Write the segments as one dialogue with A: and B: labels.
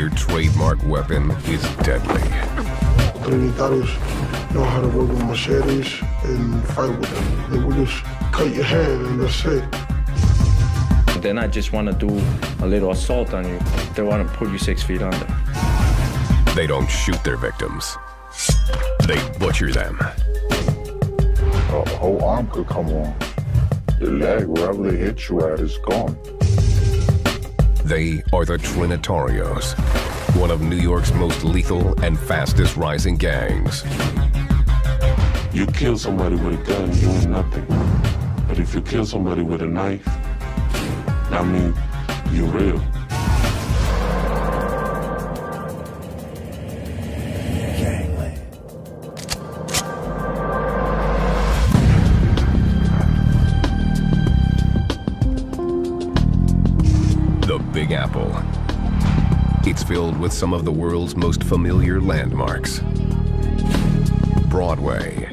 A: Their trademark weapon is deadly.
B: Trinitarios know how to work with machetes and fight with them. They will just cut your hand and that's it.
C: They not just want to do a little assault on you. They want to put you 6 feet under.
A: They don't shoot their victims. They butcher them.
D: A whole arm could come on. Your leg, wherever they hit you at, is gone.
A: They are the Trinitarios, one of New York's most lethal and fastest rising gangs.
E: You kill somebody with a gun, you ain't nothing. But if you kill somebody with a knife, I mean, you're real.
A: The Big Apple. It's filled with some of the world's most familiar landmarks. Broadway,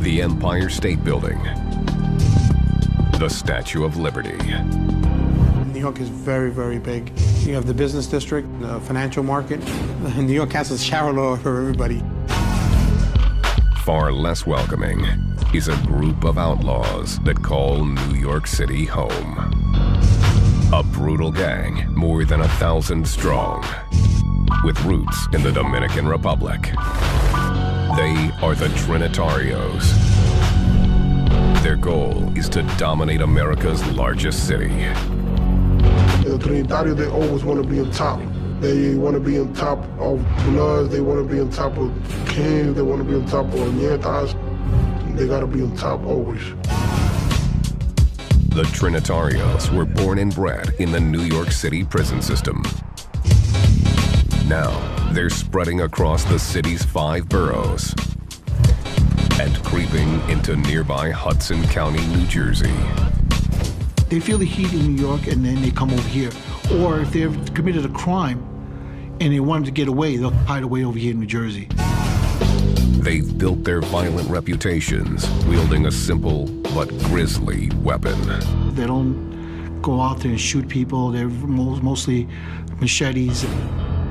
A: the Empire State Building, the Statue of Liberty.
F: New York is very, very big. You have the business district, the financial market. New York has a shower law for everybody.
A: Far less welcoming is a group of outlaws that call New York City home. A brutal gang, more than 1,000 strong, with roots in the Dominican Republic. They are the Trinitarios. Their goal is to dominate America's largest city.
B: The Trinitarios, they always want to be on top. They want to be on top of Bloods, they want to be on top of Kings, they want to be on top of Nietas. They got to be on top always.
A: The Trinitarios were born and bred in the New York City prison system. Now, they're spreading across the city's 5 boroughs and creeping into nearby Hudson County, New Jersey.
G: They feel the heat in New York and then they come over here. Or if they've committed a crime and they wanted to get away, they'll hide away over here in New Jersey.
A: They've built their violent reputations wielding a simple but grisly weapon.
G: They don't go out there and shoot people. They're mostly machetes.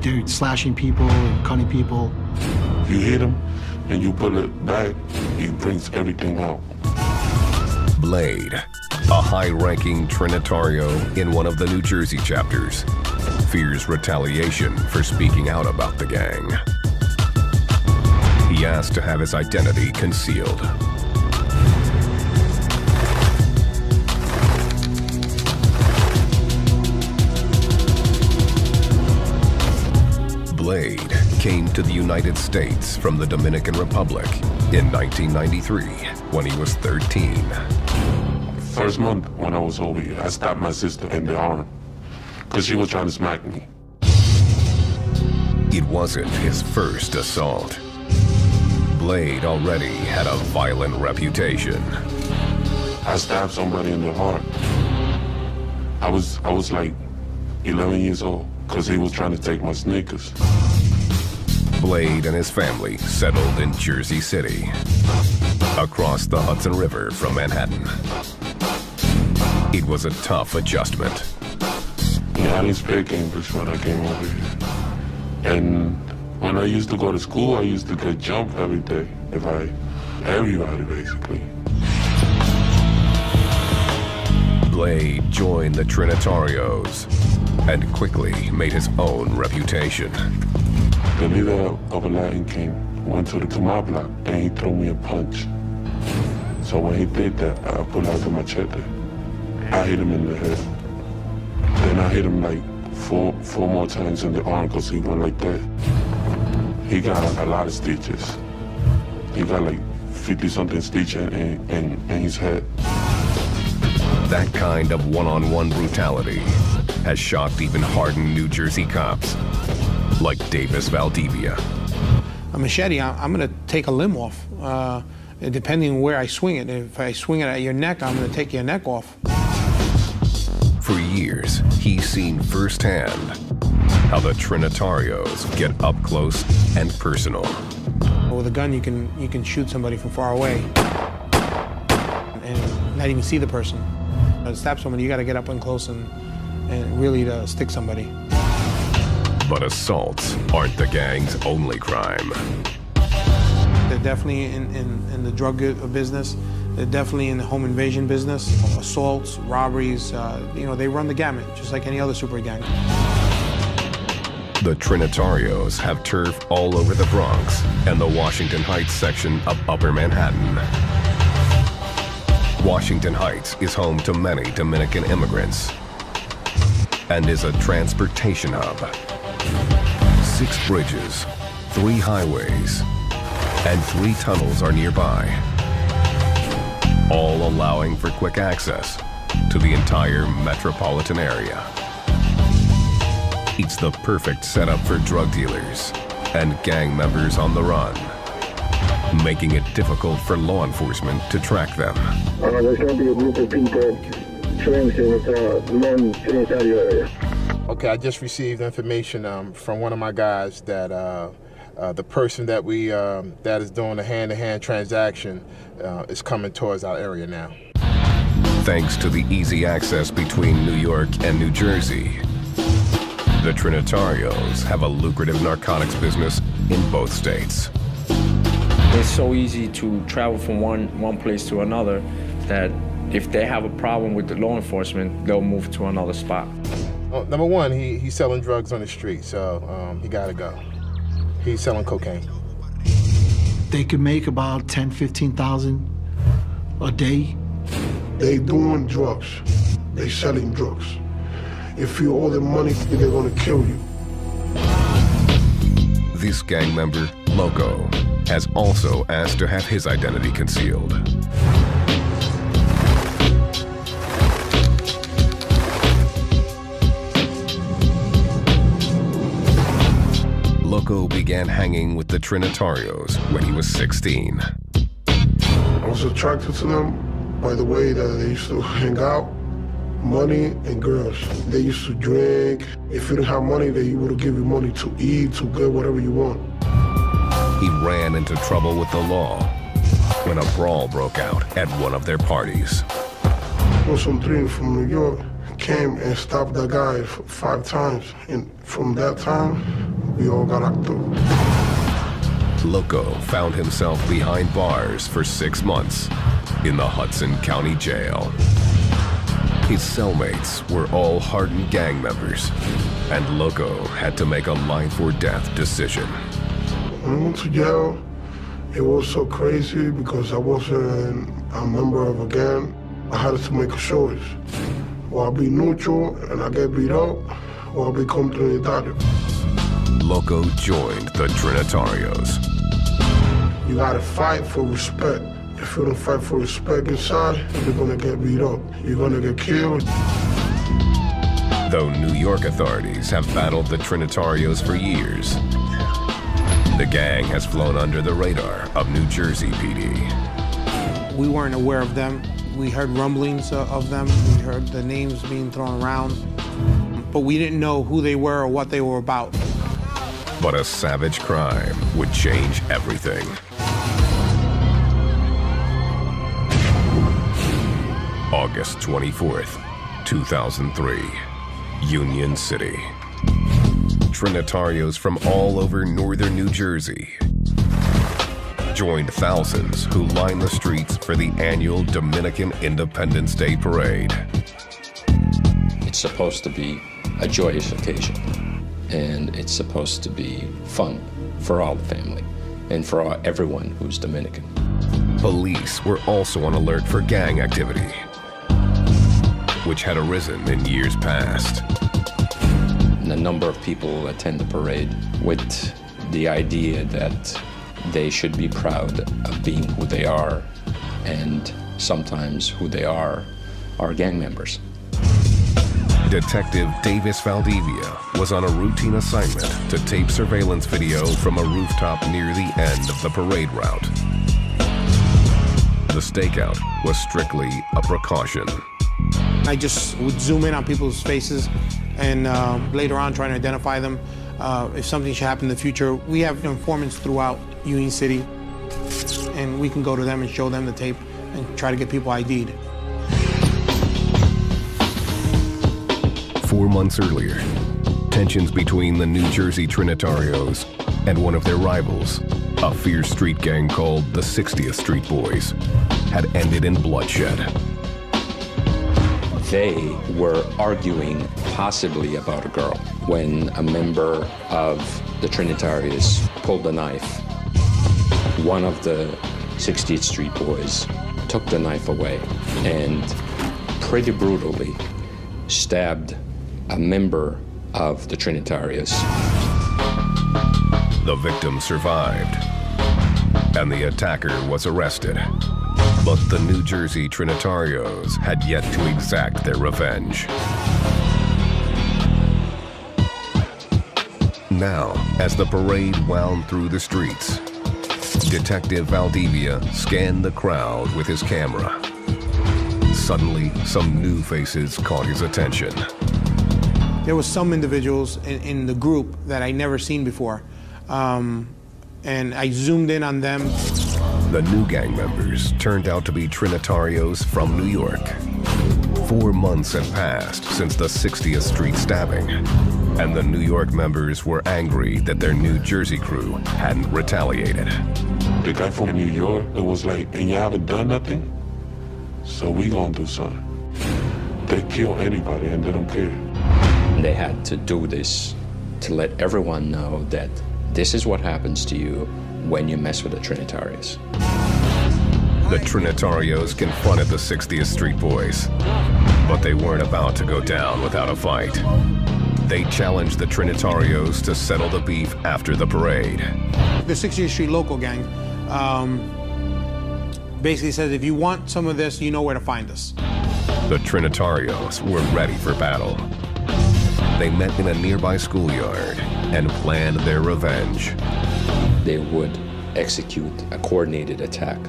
G: They're slashing people and cutting people.
E: You hit him and you pull it back, he brings everything out.
A: Blade, a high-ranking Trinitario in one of the New Jersey chapters, fears retaliation for speaking out about the gang. He asked to have his identity concealed. Blade came to the United States from the Dominican Republic in 1993 when he was 13.
E: First month when I was over here, I stabbed my sister in the arm because she was trying to smack me.
A: It wasn't his first assault. Blade already had a violent reputation.
E: I stabbed somebody in the heart. I was like 11 years old because he was trying to take my sneakers.
A: Blade and his family settled in Jersey City, across the Hudson River from Manhattan. It was a tough adjustment.
E: Yeah, I didn't speak English when I came over here. And when I used to go to school, I used to get jumped every day. Everybody, basically.
A: Blade joined the Trinitarios and quickly made his own reputation.
E: The leader of a Latin King went to the Kamal block and he threw me a punch. So when he did that, I pulled out the machete. I hit him in the head. Then I hit him like four more times in the arm because he went like that. He got a lot of stitches. He got like 50-something stitches in his head.
A: That kind of one-on-one brutality has shocked even hardened New Jersey cops, like Davis Valdivia.
F: A machete, I'm going to take a limb off, depending on where I swing it. If I swing it at your neck, I'm going to take your neck off.
A: For years, he's seen firsthand how the Trinitarios get up close and personal.
F: With a gun, you can shoot somebody from far away and not even see the person. To stab somebody, you got to get up and close and really to stick somebody.
A: But assaults aren't the gang's only crime.
F: They're definitely in the drug business. They're definitely in the home invasion business, assaults, robberies. They run the gamut, just like any other super gang.
A: The Trinitarios have turf all over the Bronx and the Washington Heights section of Upper Manhattan. Washington Heights is home to many Dominican immigrants and is a transportation hub. 6 bridges, 3 highways, and 3 tunnels are nearby, all allowing for quick access to the entire metropolitan area. It's the perfect setup for drug dealers and gang members on the run, making it difficult for law enforcement to track them.
B: There's going to be a group of people transiting along the Trinitario area.
H: Okay, I just received information from one of my guys that the person that that is doing the hand-to-hand transaction is coming towards our area now.
A: Thanks to the easy access between New York and New Jersey, the Trinitarios have a lucrative narcotics business in both states.
C: It's so easy to travel from one place to another that if they have a problem with the law enforcement, they'll move to another spot.
H: Well, number one, he's selling drugs on the street, so he gotta go. He's selling cocaine.
G: They could make about 10, 15,000 a day.
B: They doing drugs. They selling drugs. If you owe them money, they're gonna kill you.
A: This gang member, Loco, has also asked to have his identity concealed. Loco began hanging with the Trinitarios when he was 16.
B: I was attracted to them by the way that they used to hang out, money and girls. They used to drink. If you didn't have money, they would give you money to eat, to get whatever you want.
A: He ran into trouble with the law when a brawl broke out at one of their parties.
B: Some three from New York came and stopped that guy 5 times. And from that time, we all got locked up.
A: Loco found himself behind bars for 6 months in the Hudson County Jail. His cellmates were all hardened gang members, and Loco had to make a life or death decision.
B: When I went to jail, it was so crazy because I wasn't a member of a gang. I had to make a choice. Or I'll be neutral and I get beat up, or I'll become Trinitario.
A: Loco joined the Trinitarios.
B: You gotta fight for respect. If you don't fight for respect inside, you're gonna get beat up. You're gonna get killed.
A: Though New York authorities have battled the Trinitarios for years, the gang has flown under the radar of New Jersey PD.
F: We weren't aware of them. We heard rumblings of them. We heard the names being thrown around. But we didn't know who they were or what they were about.
A: But a savage crime would change everything. August 24th, 2003, Union City. Trinitarios from all over northern New Jersey joined thousands who lined the streets for the annual Dominican Independence Day Parade.
I: It's supposed to be a joyous occasion, and it's supposed to be fun for all the family and for everyone who's Dominican.
A: Police were also on alert for gang activity, which had arisen in years past.
I: And a number of people attend the parade with the idea that they should be proud of being who they are, and sometimes who they are gang members.
A: Detective Davis Valdivia was on a routine assignment to tape surveillance video from a rooftop near the end of the parade route. The stakeout was strictly a precaution.
F: I just would zoom in on people's faces and later on try to identify them. If something should happen in the future, we have informants throughout Union City, and we can go to them and show them the tape and try to get people ID'd.
A: 4 months earlier, tensions between the New Jersey Trinitarios and one of their rivals, a fierce street gang called the 60th Street Boys, had ended in bloodshed.
I: They were arguing possibly about a girl when a member of the Trinitarios pulled a knife. One of the 60th Street Boys took the knife away and pretty brutally stabbed a member of the Trinitarios.
A: The victim survived, and the attacker was arrested. But the New Jersey Trinitarios had yet to exact their revenge. Now, as the parade wound through the streets, Detective Valdivia scanned the crowd with his camera. Suddenly, some new faces caught his attention.
F: There was some individuals in the group that I'd never seen before, and I zoomed in on them.
A: The new gang members turned out to be Trinitarios from New York. 4 months had passed since the 60th Street stabbing, and the New York members were angry that their New Jersey crew hadn't retaliated.
E: The guy from New York, it was like, and you haven't done nothing? So we gonna do something. They kill anybody and they don't care.
I: They had to do this to let everyone know that this is what happens to you when you mess with the Trinitarios.
A: The Trinitarios confronted the 60th Street Boys, but they weren't about to go down without a fight. They challenged the Trinitarios to settle the beef after the parade.
F: The 60th Street local gang basically says, if you want some of this, you know where to find us.
A: The Trinitarios were ready for battle. They met in a nearby schoolyard and planned their revenge.
I: They would execute a coordinated attack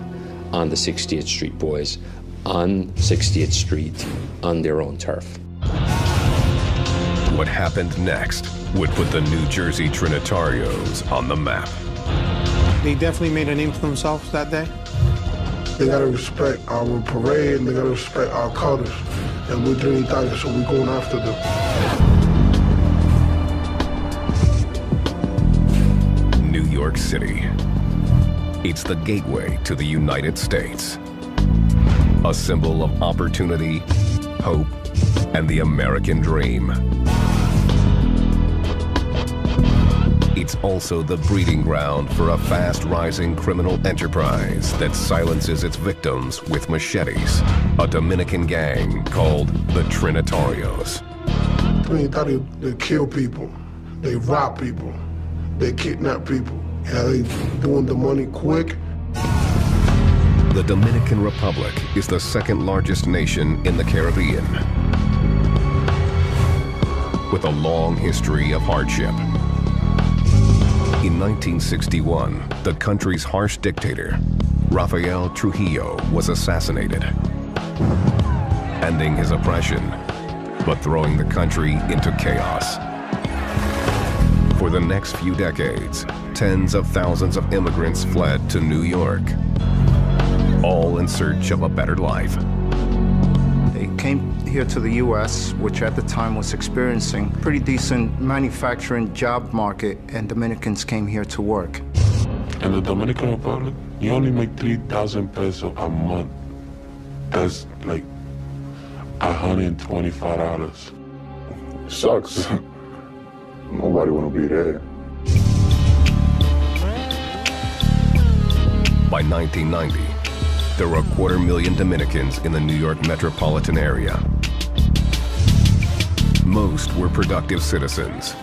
I: on the 60th Street Boys on 60th Street on their own turf.
A: What happened next would put the New Jersey Trinitarios on the map.
F: They definitely made a name for themselves that day.
B: They gotta respect our parade and they gotta respect our colors. And we're Trinitarios, so we're going after them.
A: New York City. It's the gateway to the United States. A symbol of opportunity, hope, and the American dream. It's also the breeding ground for a fast-rising criminal enterprise that silences its victims with machetes. A Dominican gang called the Trinitarios.
B: Trinitarios, they kill people, they rob people, they kidnap people. Yeah, they doing the money quick.
A: The Dominican Republic is the second largest nation in the Caribbean, with a long history of hardship. In 1961, the country's harsh dictator, Rafael Trujillo, was assassinated, ending his oppression, but throwing the country into chaos. For the next few decades, tens of thousands of immigrants fled to New York, all in search of a better life.
J: They came here to the U.S., which at the time was experiencing a pretty decent manufacturing job market, and Dominicans came here to work.
E: In the Dominican Republic, you only make 3,000 pesos a month. That's like $125.
D: Sucks. Nobody want to be there.
A: By 1990, there were 250,000 Dominicans in the New York metropolitan area. Most were productive citizens,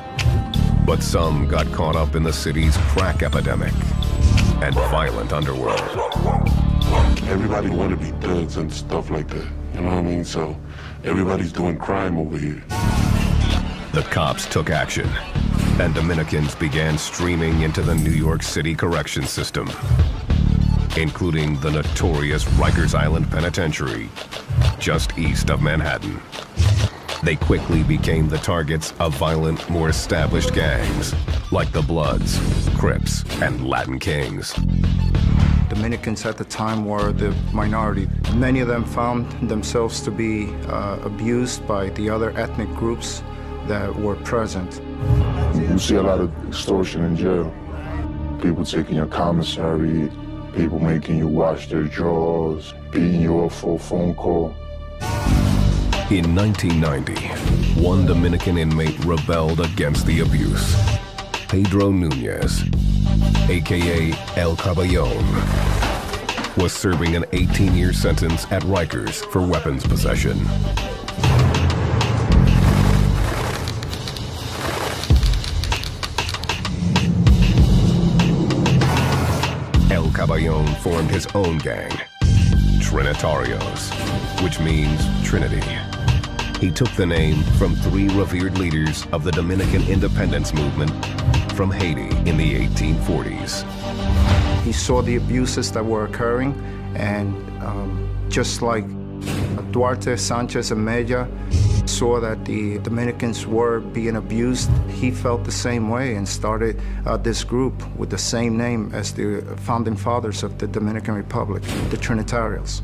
A: but some got caught up in the city's crack epidemic and violent underworld.
E: Everybody want to be thugs and stuff like that, you know what I mean? So everybody's doing crime over here.
A: The cops took action, and Dominicans began streaming into the New York City correction system, including the notorious Rikers Island Penitentiary, just east of Manhattan. They quickly became the targets of violent, more established gangs, like the Bloods, Crips, and Latin Kings.
J: Dominicans at the time were the minority. Many of them found themselves to be abused by the other ethnic groups that were present.
D: You see a lot of extortion in jail. People taking your commissary, people making you wash their drawers, beating you up for a phone call.
A: In 1990, one Dominican inmate rebelled against the abuse. Pedro Nunez, aka El Caballon, was serving an 18-year sentence at Rikers for weapons possession. El Caballon formed his own gang, Trinitarios, which means Trinity. He took the name from 3 revered leaders of the Dominican independence movement from Haiti in the 1840s.
J: He saw the abuses that were occurring, and just like Duarte, Sanchez, and Mella saw that the Dominicans were being abused, he felt the same way and started this group with the same name as the founding fathers of the Dominican Republic, the Trinitarios.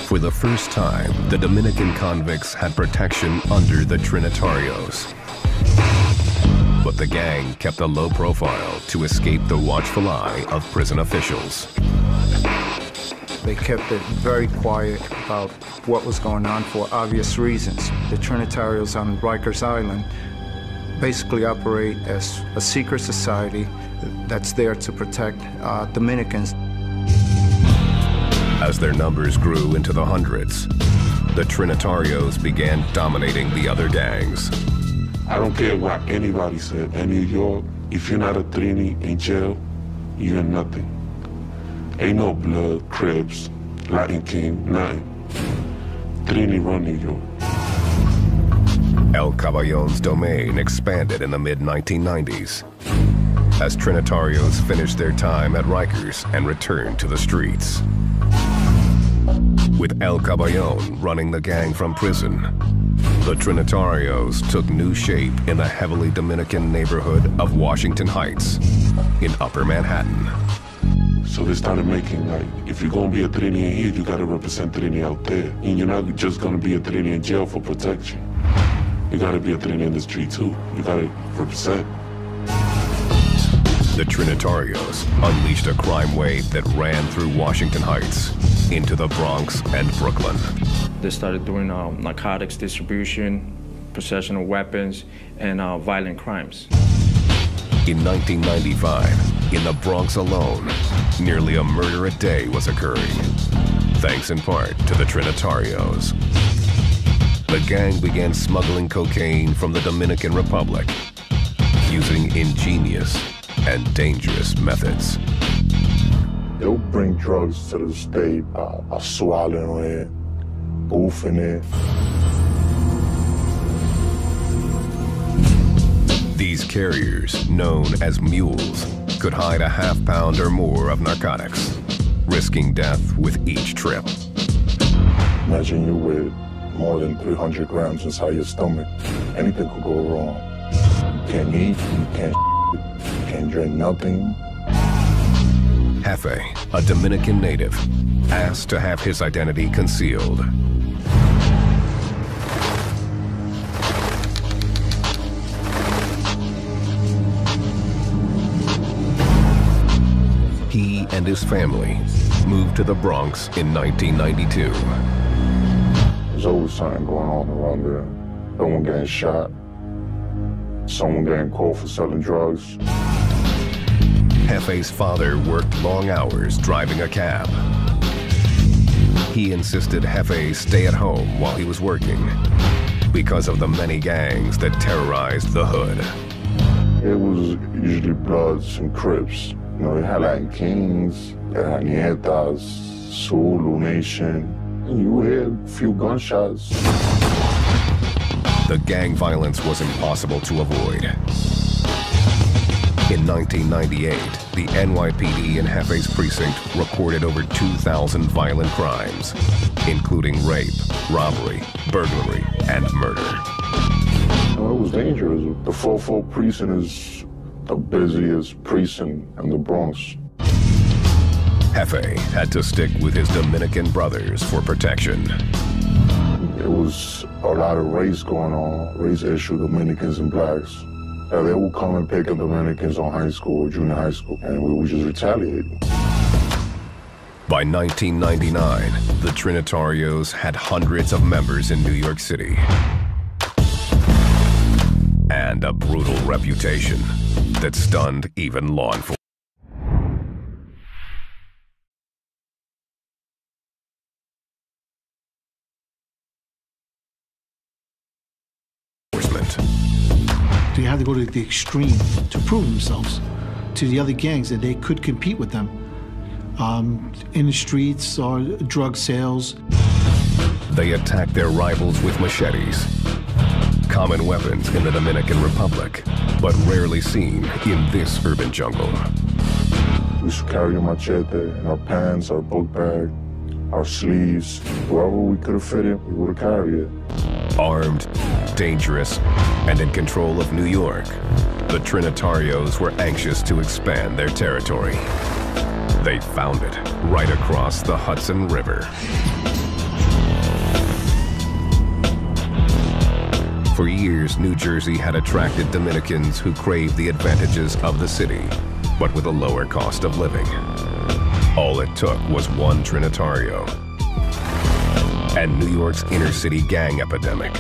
A: For the first time, the Dominican convicts had protection under the Trinitarios. But the gang kept a low profile to escape the watchful eye of prison officials.
J: They kept it very quiet about what was going on for obvious reasons. The Trinitarios on Rikers Island basically operate as a secret society that's there to protect Dominicans.
A: As their numbers grew into the hundreds, the Trinitarios began dominating the other gangs.
E: I don't care what anybody said. In New York, if you're not a Trini in jail, you're nothing. Ain't no blood, Crips, Latin King, nothing. Trini run New York.
A: El Caballon's domain expanded in the mid-1990s as Trinitarios finished their time at Rikers and returned to the streets. With El Caballon running the gang from prison, the Trinitarios took new shape in the heavily Dominican neighborhood of Washington Heights in Upper Manhattan.
E: So they started making, like, if you're gonna be a Trini in here, you gotta represent Trini out there. And you're not just gonna be a Trini in jail for protection. You gotta be a Trini in the street too. You gotta represent.
A: The Trinitarios unleashed a crime wave that ran through Washington Heights into the Bronx and Brooklyn.
C: They started doing narcotics distribution, possession of weapons, and violent crimes.
A: In 1995, in the Bronx alone, nearly a murder a day was occurring, thanks in part to the Trinitarios. The gang began smuggling cocaine from the Dominican Republic using ingenious and dangerous methods.
D: They'll bring drugs to the state by swallowing it, boofing it.
A: These carriers, known as mules, could hide a half-pound or more of narcotics, risking death with each trip.
D: Imagine you with more than 300 grams inside your stomach. Anything could go wrong. You can't eat, you can't drink nothing.
A: Jefe, a Dominican native, asked to have his identity concealed. He and his family moved to the Bronx in 1992.
D: There's always something going on around there. Someone getting shot, someone getting caught for selling drugs.
A: Jefe's father worked long hours driving a cab. He insisted Jefe stay at home while he was working because of the many gangs that terrorized the hood.
D: It was usually Bloods and Crips. You know, they had Latin Kings, they had Nietas, Zulu Nation, and you would hear a few gunshots.
A: The gang violence was impossible to avoid. In 1998, the NYPD in Jefe's precinct recorded over 2,000 violent crimes, including rape, robbery, burglary, and murder.
D: It was dangerous. The 4-4 precinct is the busiest precinct in the Bronx.
A: Jefe had to stick with his Dominican brothers for protection.
D: It was a lot of race going on, race issue, Dominicans and blacks. They would come and pick up Dominicans on high school, junior high school, and we would just retaliate.
A: By 1999, the Trinitarios had hundreds of members in New York City and a brutal reputation that stunned even law enforcement.
G: They had to go to the extreme to prove themselves to the other gangs that they could compete with them in the streets or drug sales.
A: They attacked their rivals with machetes, common weapons in the Dominican Republic, but rarely seen in this urban jungle.
D: We used to carry a machete in our pants, our book bag, our sleeves. Wherever we could have fit it, we would have carried it.
A: Armed, dangerous, and in control of New York, the Trinitarios were anxious to expand their territory. They found it right across the Hudson River. For years, New Jersey had attracted Dominicans who craved the advantages of the city, but with a lower cost of living. All it took was one Trinitario, and New York's inner-city gang epidemic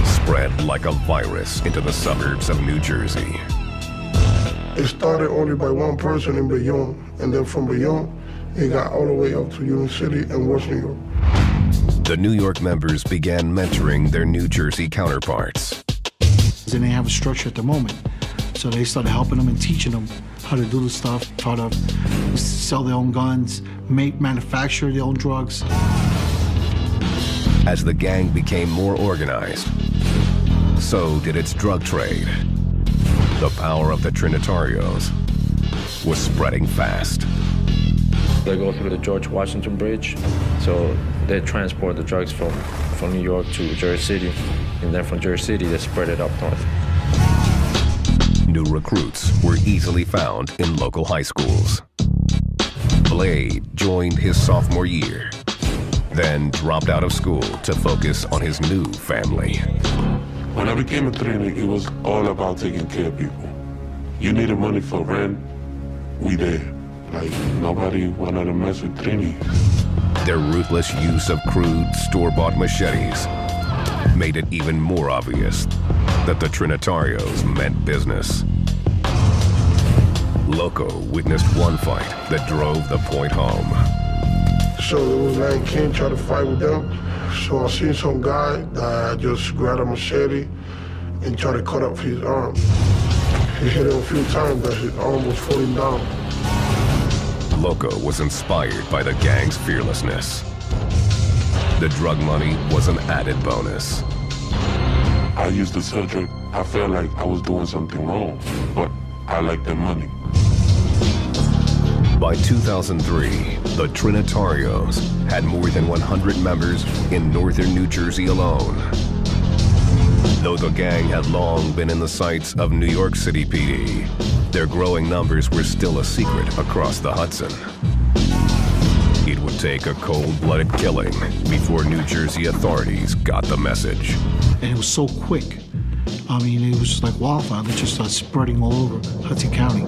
A: spread like a virus into the suburbs of New Jersey.
B: It started only by one person in Bayonne, and then from Bayonne, it got all the way up to Union City and West New York.
A: The New York members began mentoring their New Jersey counterparts.
G: They didn't have a structure at the moment, so they started helping them and teaching them how to do the stuff, how to sell their own guns, manufacture their own drugs.
A: As the gang became more organized, so did its drug trade. The power of the Trinitarios was spreading fast.
C: They go through the George Washington Bridge, so they transport the drugs from New York to Jersey City, and then from Jersey City they spread it up north.
A: New recruits were easily found in local high schools. Blade joined his sophomore year, then dropped out of school to focus on his new family.
E: When I became a Trini, it was all about taking care of people. You needed money for rent, we there. Like, nobody wanted to mess with Trini.
A: Their ruthless use of crude, store-bought machetes made it even more obvious that the Trinitarios meant business. Loco witnessed one fight that drove the point home.
B: So there was Lion King trying to fight with them. So I seen some guy that just grabbed a machete and tried to cut off his arm. He hit him a few times, but his arm was falling down.
A: Loco was inspired by the gang's fearlessness. The drug money was an added bonus.
E: I used to sell drugs. I felt like I was doing something wrong, but I liked the money.
A: By 2003, the Trinitarios had more than 100 members in northern New Jersey alone. Though the gang had long been in the sights of New York City PD, their growing numbers were still a secret across the Hudson. It would take a cold-blooded killing before New Jersey authorities got the message.
G: And it was so quick. I mean, it was just like wildfire. They just started spreading all over Hudson County.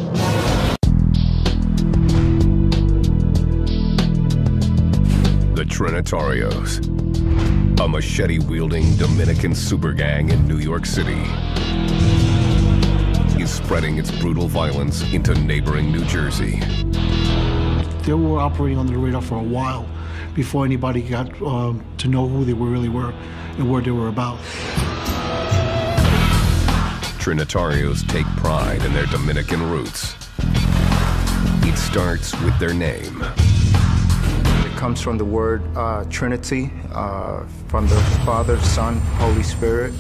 A: The Trinitarios, a machete-wielding Dominican super gang in New York City, is spreading its brutal violence into neighboring New Jersey.
G: They were operating under the radar for a while before anybody got to know who they really were and what they were about.
A: Trinitarios take pride in their Dominican roots. It starts with their name.
J: It comes from the word Trinity, from the Father, Son, Holy Spirit.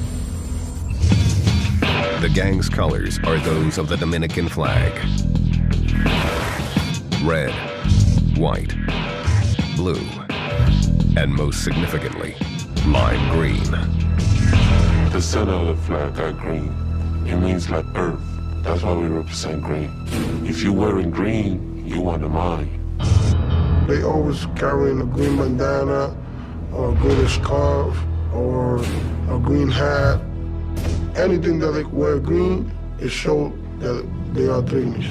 A: The gang's colors are those of the Dominican flag. Red, white, blue, and most significantly, lime green.
E: The center of the flag got green. It means like earth. That's why we represent green. If you're wearing green, you want the mind.
B: They always carrying a green bandana or a green scarf or a green hat. Anything that they wear green, it shows that they are Trinis.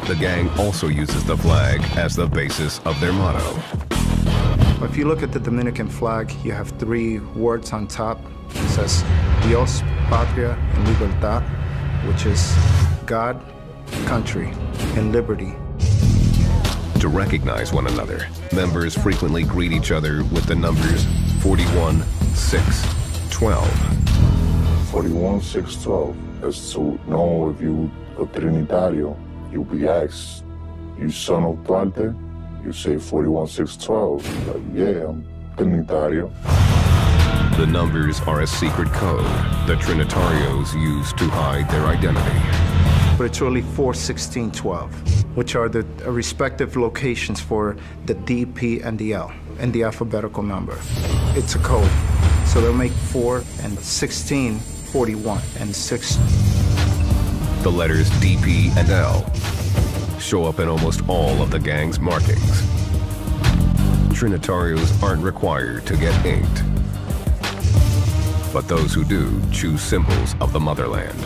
A: The gang also uses the flag as the basis of their motto.
J: If you look at the Dominican flag, you have 3 words on top. It says Dios, Patria, and Libertad, which is God, country, and liberty.
A: To recognize one another, members frequently greet each other with the numbers 41, 6, 12.
D: 41, 6, 12. As to know if you a Trinitario, you'll be asked, you son of Duarte? You say 41, 6, 12. Like, yeah, I'm Trinitario.
A: The numbers are a secret code the Trinitarios use to hide their identity.
J: But it's really 4, 16, 12, which are the respective locations for the D, P, and the L in the alphabetical number. It's a code. So they'll make 4 and 16, 41, and 6.
A: The letters D, P, and L show up in almost all of the gang's markings. Trinitarios aren't required to get inked, but those who do choose symbols of the motherland.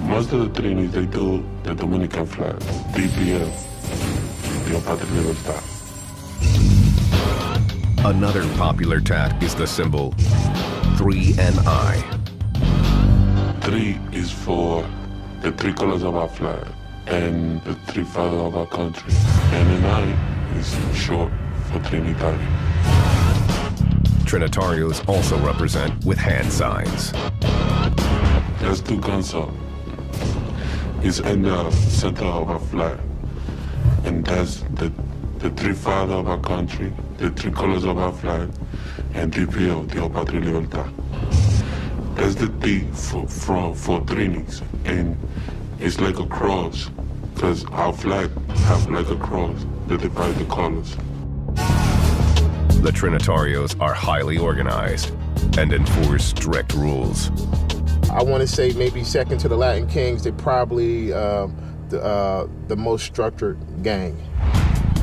E: Most of the Trinis, they do the Dominican flag, DPL, Dios, Patria, Libertad.
A: Another popular tat is the symbol 3NI.
E: 3 is for the 3 colors of our flag and the 3 fathers of our country. And the 9 is short for Trinitario.
A: Trinitarios also represent with hand signs.
E: There's 2 guns up. It's in the center of our flag. And that's the 3 fathers of our country, the 3 colors of our flag, and DPL, Dios, Patria, Libertad. That's the D for Trinis, and it's like a cross, because our flag have like a cross that divide the colors.
A: The Trinitarios are highly organized and enforce strict rules.
H: I want to say maybe second to the Latin Kings, they're probably the most structured gang.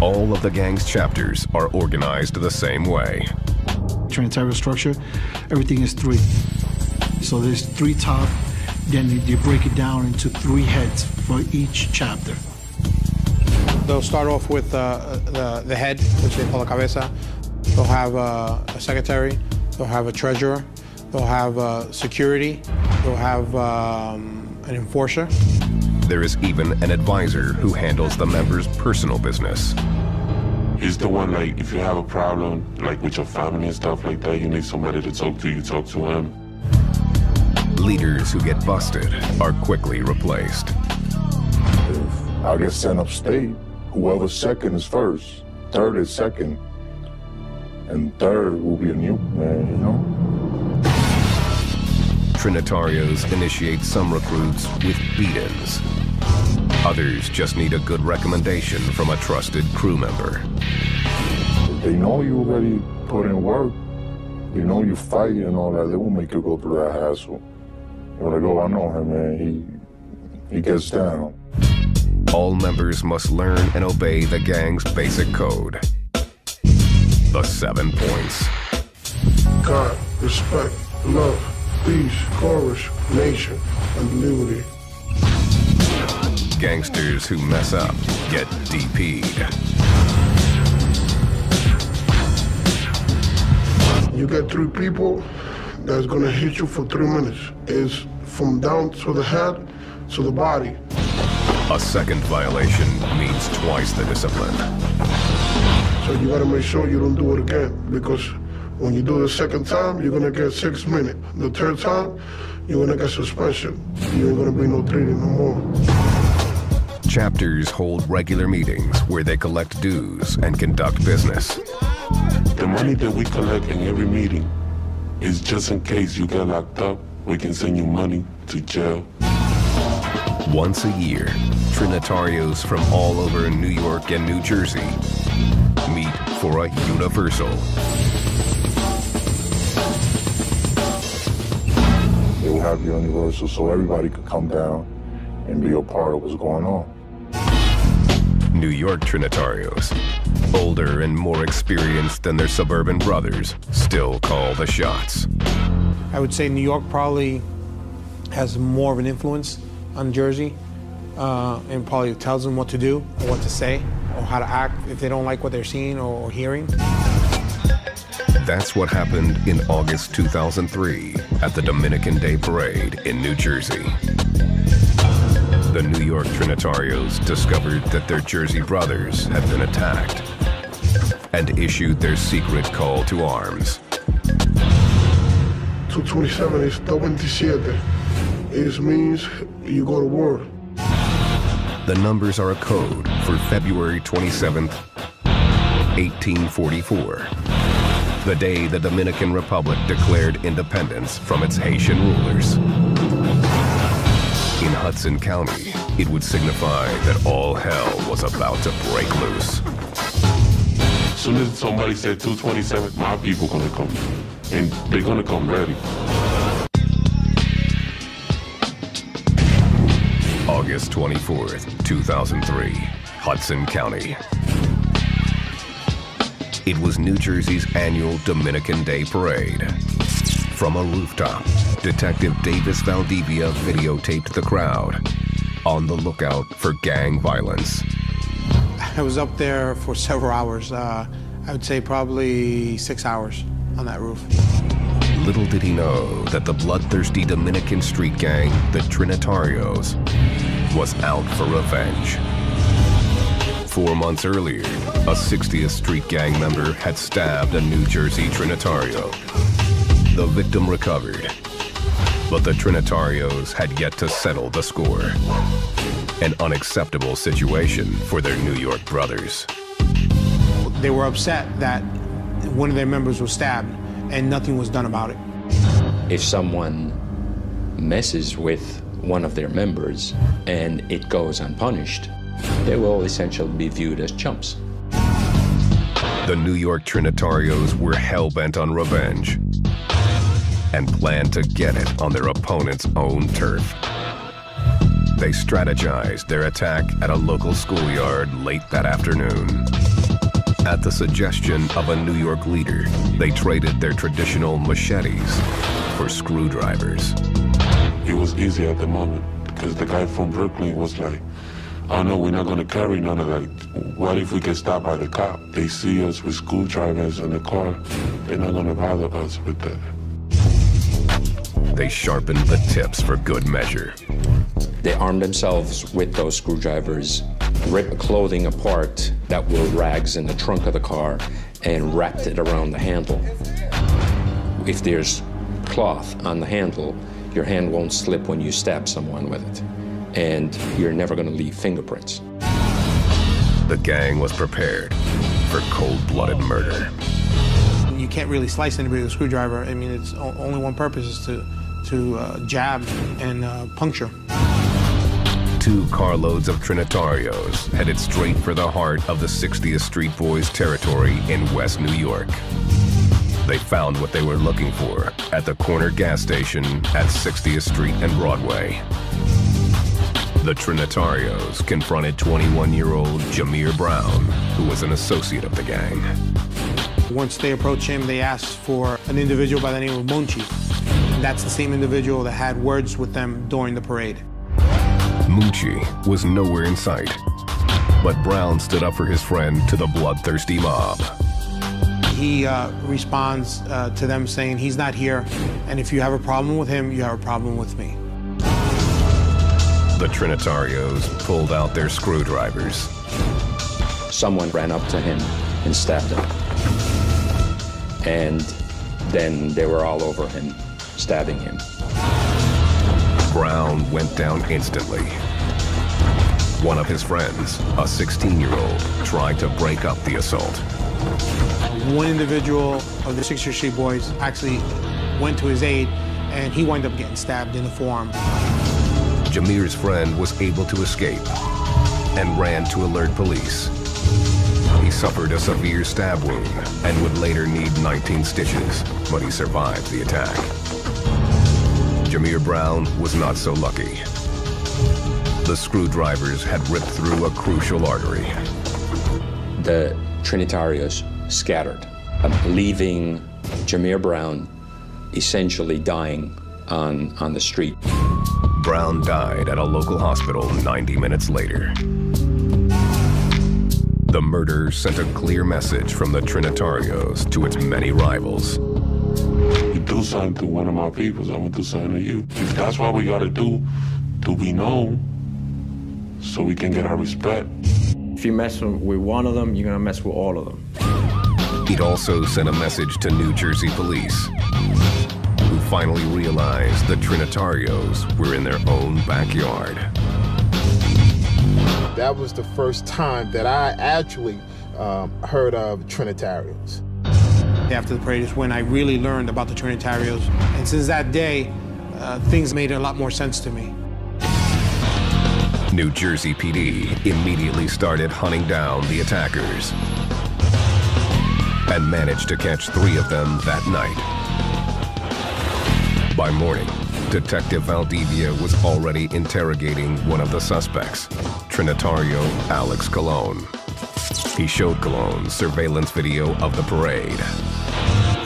A: All of the gang's chapters are organized the same way.
G: Trinitarian structure, everything is 3. So there's 3 top, then you break it down into 3 heads for each chapter.
F: They'll start off with the head, which they call a cabeza. They'll have a secretary. They'll have a treasurer. They'll have security. They'll have an enforcer.
A: There is even an advisor who handles the members' personal business.
E: He's the one, like, if you have a problem, like with your family and stuff like that, you need somebody to talk to, you talk to him.
A: Leaders who get busted are quickly replaced.
D: If I get sent upstate, whoever's second is first, third is second, and third will be a new man, you know?
A: Trinitarios initiate some recruits with beat-ins. Others just need a good recommendation from a trusted crew member.
D: If they know you already put in work, they know you fight and all that, they won't make you go through that hassle. You're like, oh, I know him, man, he gets down.
A: All members must learn and obey the gang's basic code. The 7 points.
B: God, respect, love, peace, courage, nation, and liberty.
A: Gangsters who mess up get DP'd.
B: You get 3 people that's gonna hit you for 3 minutes. It's from down to the head to the body.
A: A second violation means twice the discipline.
B: So you gotta make sure you don't do it again, because when you do the second time, you're gonna get 6 minutes. The third time, you're gonna get suspension. You ain't gonna be no training no more.
A: Chapters hold regular meetings where they collect dues and conduct business.
E: The money that we collect in every meeting is just in case you get locked up, we can send you money to jail.
A: Once a year, Trinitarios from all over New York and New Jersey meet for a universal.
D: They will have universal so everybody could come down and be a part of what's going on.
A: New York Trinitarios, older and more experienced than their suburban brothers, still call the shots.
F: I would say New York probably has more of an influence on Jersey and probably tells them what to do or what to say or how to act if they don't like what they're seeing or hearing.
A: That's what happened in August 2003 at the Dominican Day Parade in New Jersey. The New York Trinitarios discovered that their Jersey brothers had been attacked and issued their secret call to arms.
B: 227 is 27. It means you go to war.
A: The numbers are a code for February 27th, 1844. The day the Dominican Republic declared independence from its Haitian rulers. In Hudson County, it would signify that all hell was about to break loose.
E: As soon as somebody said 227, my people gonna come, and they're gonna come ready.
A: August 24th, 2003, Hudson County. It was New Jersey's annual Dominican Day Parade. From a rooftop, Detective Davis Valdivia videotaped the crowd, on the lookout for gang violence.
F: I was up there for several hours. I would say probably 6 hours on that roof.
A: Little did he know that the bloodthirsty Dominican street gang, the Trinitarios, was out for revenge. 4 months earlier, a 60th Street gang member had stabbed a New Jersey Trinitario. The victim recovered, but the Trinitarios had yet to settle the score. An unacceptable situation for their New York brothers.
F: They were upset that one of their members was stabbed and nothing was done about it.
I: If someone messes with one of their members and it goes unpunished, they will essentially be viewed as chumps.
A: The New York Trinitarios were hell-bent on revenge and planned to get it on their opponent's own turf. They strategized their attack at a local schoolyard late that afternoon. At the suggestion of a New York leader, they traded their traditional machetes for screwdrivers.
E: It was easy at the moment, because the guy from Brooklyn was like, oh no, we're not gonna carry none of that. What if we get stopped by the cop? They see us with screwdrivers in the car, they're not gonna bother us with that.
A: They sharpened the tips for good measure.
I: They armed themselves with those screwdrivers, ripped clothing apart that were rags in the trunk of the car, and wrapped it around the handle. If there's cloth on the handle, your hand won't slip when you stab someone with it, and you're never going to leave fingerprints.
A: The gang was prepared for cold-blooded murder.
F: You can't really slice anybody with a screwdriver. I mean, it's only one purpose is to jab and puncture.
A: 2 carloads of Trinitarios headed straight for the heart of the 60th Street Boys territory in West New York. They found what they were looking for at the corner gas station at 60th Street and Broadway. The Trinitarios confronted 21-year-old Jameer Brown, who was an associate of the gang.
F: Once they approached him, they asked for an individual by the name of Munchi. And that's the same individual that had words with them during the parade.
A: Munchi was nowhere in sight, but Brown stood up for his friend to the bloodthirsty mob.
F: He responds to them saying he's not here, and if you have a problem with him, you have a problem with me.
A: The Trinitarios pulled out their screwdrivers.
I: Someone ran up to him and stabbed him. And then they were all over him, stabbing him.
A: Brown went down instantly. One of his friends, a 16-year-old, tried to break up the assault.
F: One individual of the 60th Street Boys actually went to his aid, and he wound up getting stabbed in the forearm.
A: Jameer's friend was able to escape and ran to alert police. He suffered a severe stab wound and would later need 19 stitches, but he survived the attack. Jameer Brown was not so lucky. The the screwdrivers had ripped through a crucial artery.
I: The Trinitarios scattered, leaving Jameer Brown essentially dying on the street.
A: Brown died at a local hospital 90 minutes later. The murder sent a clear message from the Trinitarios to its many rivals.
E: You do something to one of my peoples, I'm gonna do something to you. That's why we gotta do to be known, so we can get our respect.
C: If you mess with one of them, you're gonna mess with all of them.
A: It also sent a message to New Jersey police, who finally realized the Trinitarios were in their own backyard.
H: That was the first time that I actually heard of Trinitarios.
F: After the parade is when I really learned about the Trinitarios. And since that day, things made a lot more sense to me.
A: New Jersey PD immediately started hunting down the attackers and managed to catch 3 of them that night. By morning, Detective Valdivia was already interrogating one of the suspects, Trinitario Alex Colon. He showed Colon surveillance video of the parade.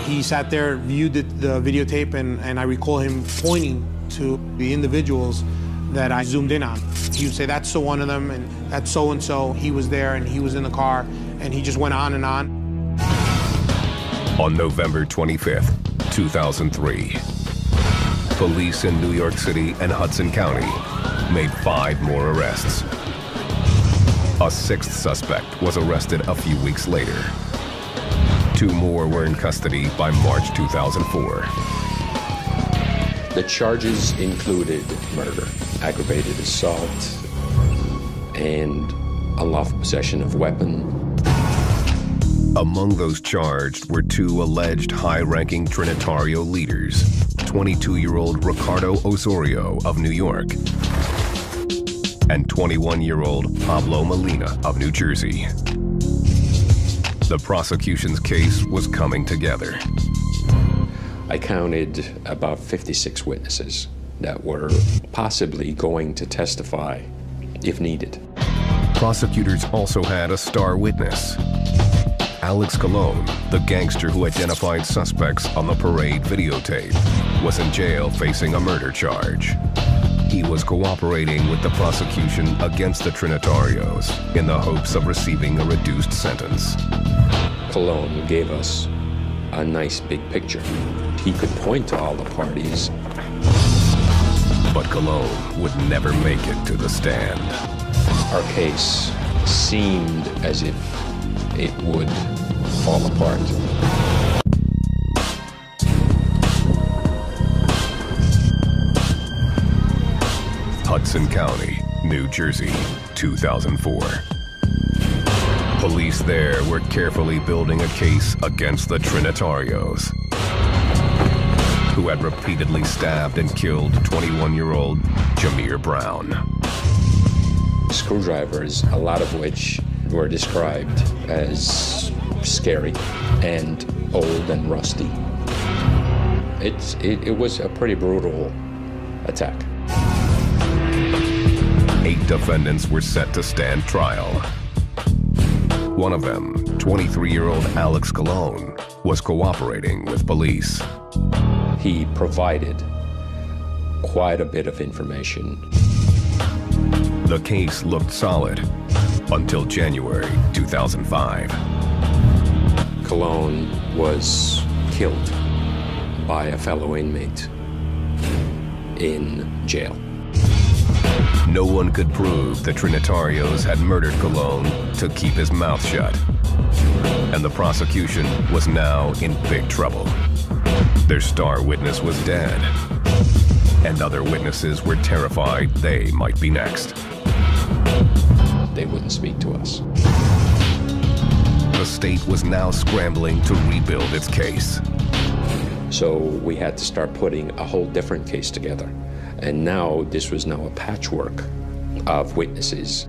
F: He sat there, viewed the videotape, and I recall him pointing to the individuals that I zoomed in on. He would say, that's so one of them, and that's so-and-so. He was there, and he was in the car, and he just went on and on.
A: On November 25th, 2003, police in New York City and Hudson County made 5 more arrests. A 6th suspect was arrested a few weeks later. 2 more were in custody by March 2004.
I: The charges included murder, aggravated assault, and unlawful possession of weapon.
A: Among those charged were 2 alleged high-ranking Trinitario leaders, 22-year-old Ricardo Osorio of New York and 21-year-old Pablo Molina of New Jersey. The prosecution's case was coming together.
I: I counted about 56 witnesses that were possibly going to testify if needed.
A: Prosecutors also had a star witness. Alex Colon, the gangster who identified suspects on the parade videotape, was in jail facing a murder charge. He was cooperating with the prosecution against the Trinitarios in the hopes of receiving a reduced sentence.
I: Colon gave us a nice big picture. He could point to all the parties.
A: But Colon would never make it to the stand.
I: Our case seemed as if it would fall apart.
A: Hudson County, New Jersey, 2004. Police there were carefully building a case against the Trinitarios, who had repeatedly stabbed and killed 21-year-old Jameer Brown.
I: Screwdrivers, a lot of which were described as scary and old and rusty. It was a pretty brutal attack.
A: 8 defendants were set to stand trial. One of them, 23-year-old Alex Colon, was cooperating with police.
I: He provided quite a bit of information.
A: The case looked solid until January 2005.
I: Colon was killed by a fellow inmate in jail.
A: No one could prove the Trinitarios had murdered Colon to keep his mouth shut. And the prosecution was now in big trouble. Their star witness was dead, and other witnesses were terrified they might be next.
I: They wouldn't speak to us.
A: The state was now scrambling to rebuild its case.
I: So we had to start putting a whole different case together. And now this was now a patchwork of witnesses.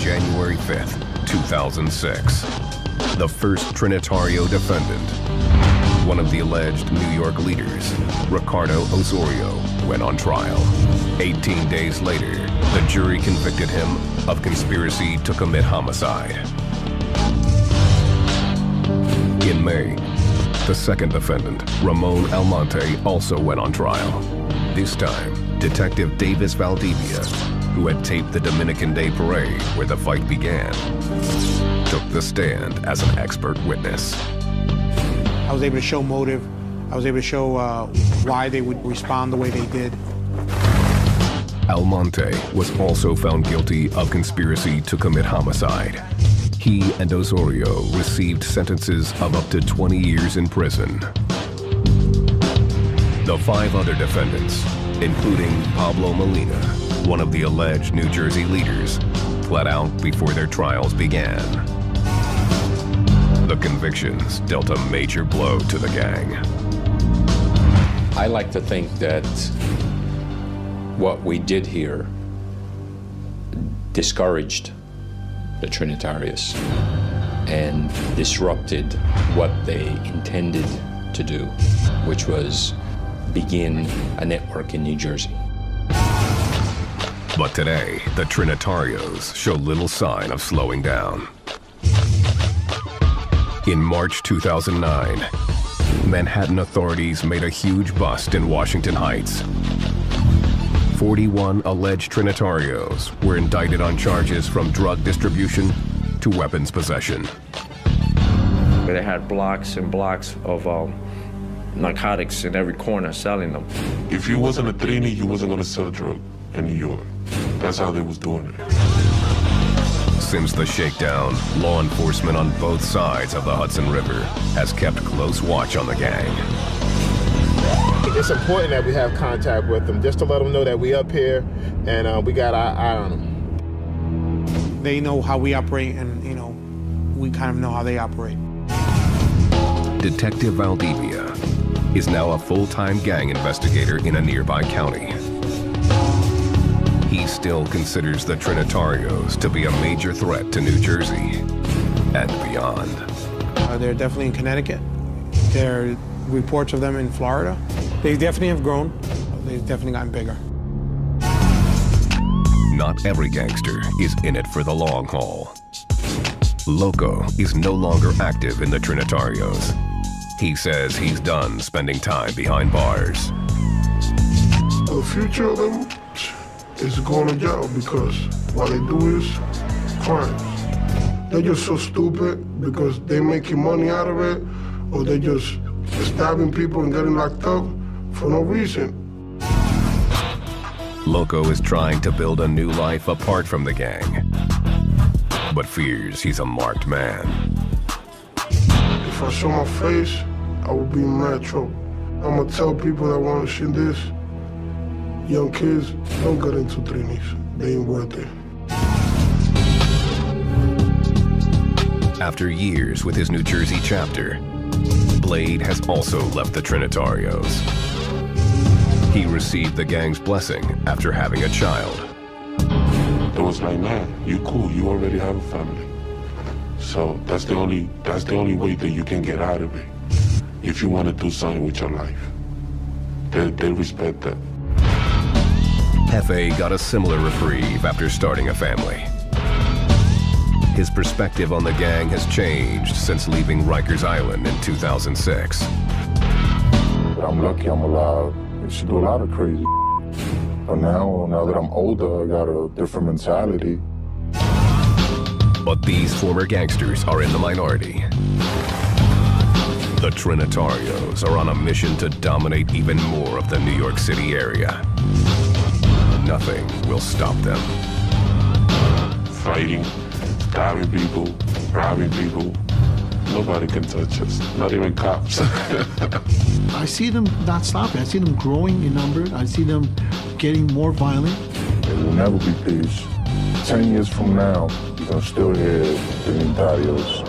A: January 5th, 2006. The first Trinitario defendant one of the alleged New York leaders, Ricardo Osorio, went on trial. 18 days later, the jury convicted him of conspiracy to commit homicide. In May, the second defendant, Ramon Almonte, also went on trial. This time, Detective Davis Valdivia, who had taped the Dominican Day Parade where the fight began, took the stand as an expert witness.
F: I was able to show motive. I was able to show why they would respond the way they did.
A: Almonte was also found guilty of conspiracy to commit homicide. He and Osorio received sentences of up to 20 years in prison. The 5 other defendants, including Pablo Molina, one of the alleged New Jersey leaders, pled out before their trials began. The convictions dealt a major blow to the gang.
I: I like to think that what we did here discouraged the Trinitarios and disrupted what they intended to do, which was begin a network in New Jersey.
A: But today, the Trinitarios show little sign of slowing down. In March 2009, Manhattan authorities made a huge bust in Washington Heights. 41 alleged Trinitarios were indicted on charges from drug distribution to weapons possession.
C: They had blocks and blocks of narcotics in every corner selling them.
E: If you wasn't a Trini, you wasn't gonna sell drugs in New York. That's how they was doing it.
A: Since the shakedown, law enforcement on both sides of the Hudson River has kept close watch on the gang.
H: It's important that we have contact with them, just to let them know that we up here and we got our eye on them.
F: They know how we operate, and we kind of know how they operate.
A: Detective Valdivia is now a full-time gang investigator in a nearby county. He still considers the Trinitarios to be a major threat to New Jersey and beyond.
F: They're definitely in Connecticut. There are reports of them in Florida. They definitely have grown. They've definitely gotten bigger.
A: Not every gangster is in it for the long haul. Loco is no longer active in the Trinitarios. He says he's done spending time behind bars.
B: The future of them is going to jail because what they do is crimes. They're just so stupid because they're making money out of it, or they're just stabbing people and getting locked up for no reason.
A: Loco is trying to build a new life apart from the gang, but fears he's a marked man.
B: If I show my face, I will be in mad trouble. I'm gonna tell people that want to see this, young kids, don't get into Trinis. They ain't worth it.
A: After years with his New Jersey chapter, Blade has also left the Trinitarios. He received the gang's blessing after having a child.
E: It was like, man, you cool, you already have a family. So that's the only way that you can get out of it. If you want to do something with your life, they respect that.
A: Jefe got a similar reprieve after starting a family. His perspective on the gang has changed since leaving Rikers Island in 2006.
D: I'm lucky I'm alive. I used to do a lot of crazy. But now that I'm older, I got a different mentality.
A: But these former gangsters are in the minority. The Trinitarios are on a mission to dominate even more of the New York City area. Nothing will stop them.
E: Fighting, stabbing people, robbing people. Nobody can touch us, not even cops.
G: I see them not stopping. I see them growing in number. I see them getting more violent.
D: There will never be peace. 10 years from now, you're gonna still hear the Trinitarios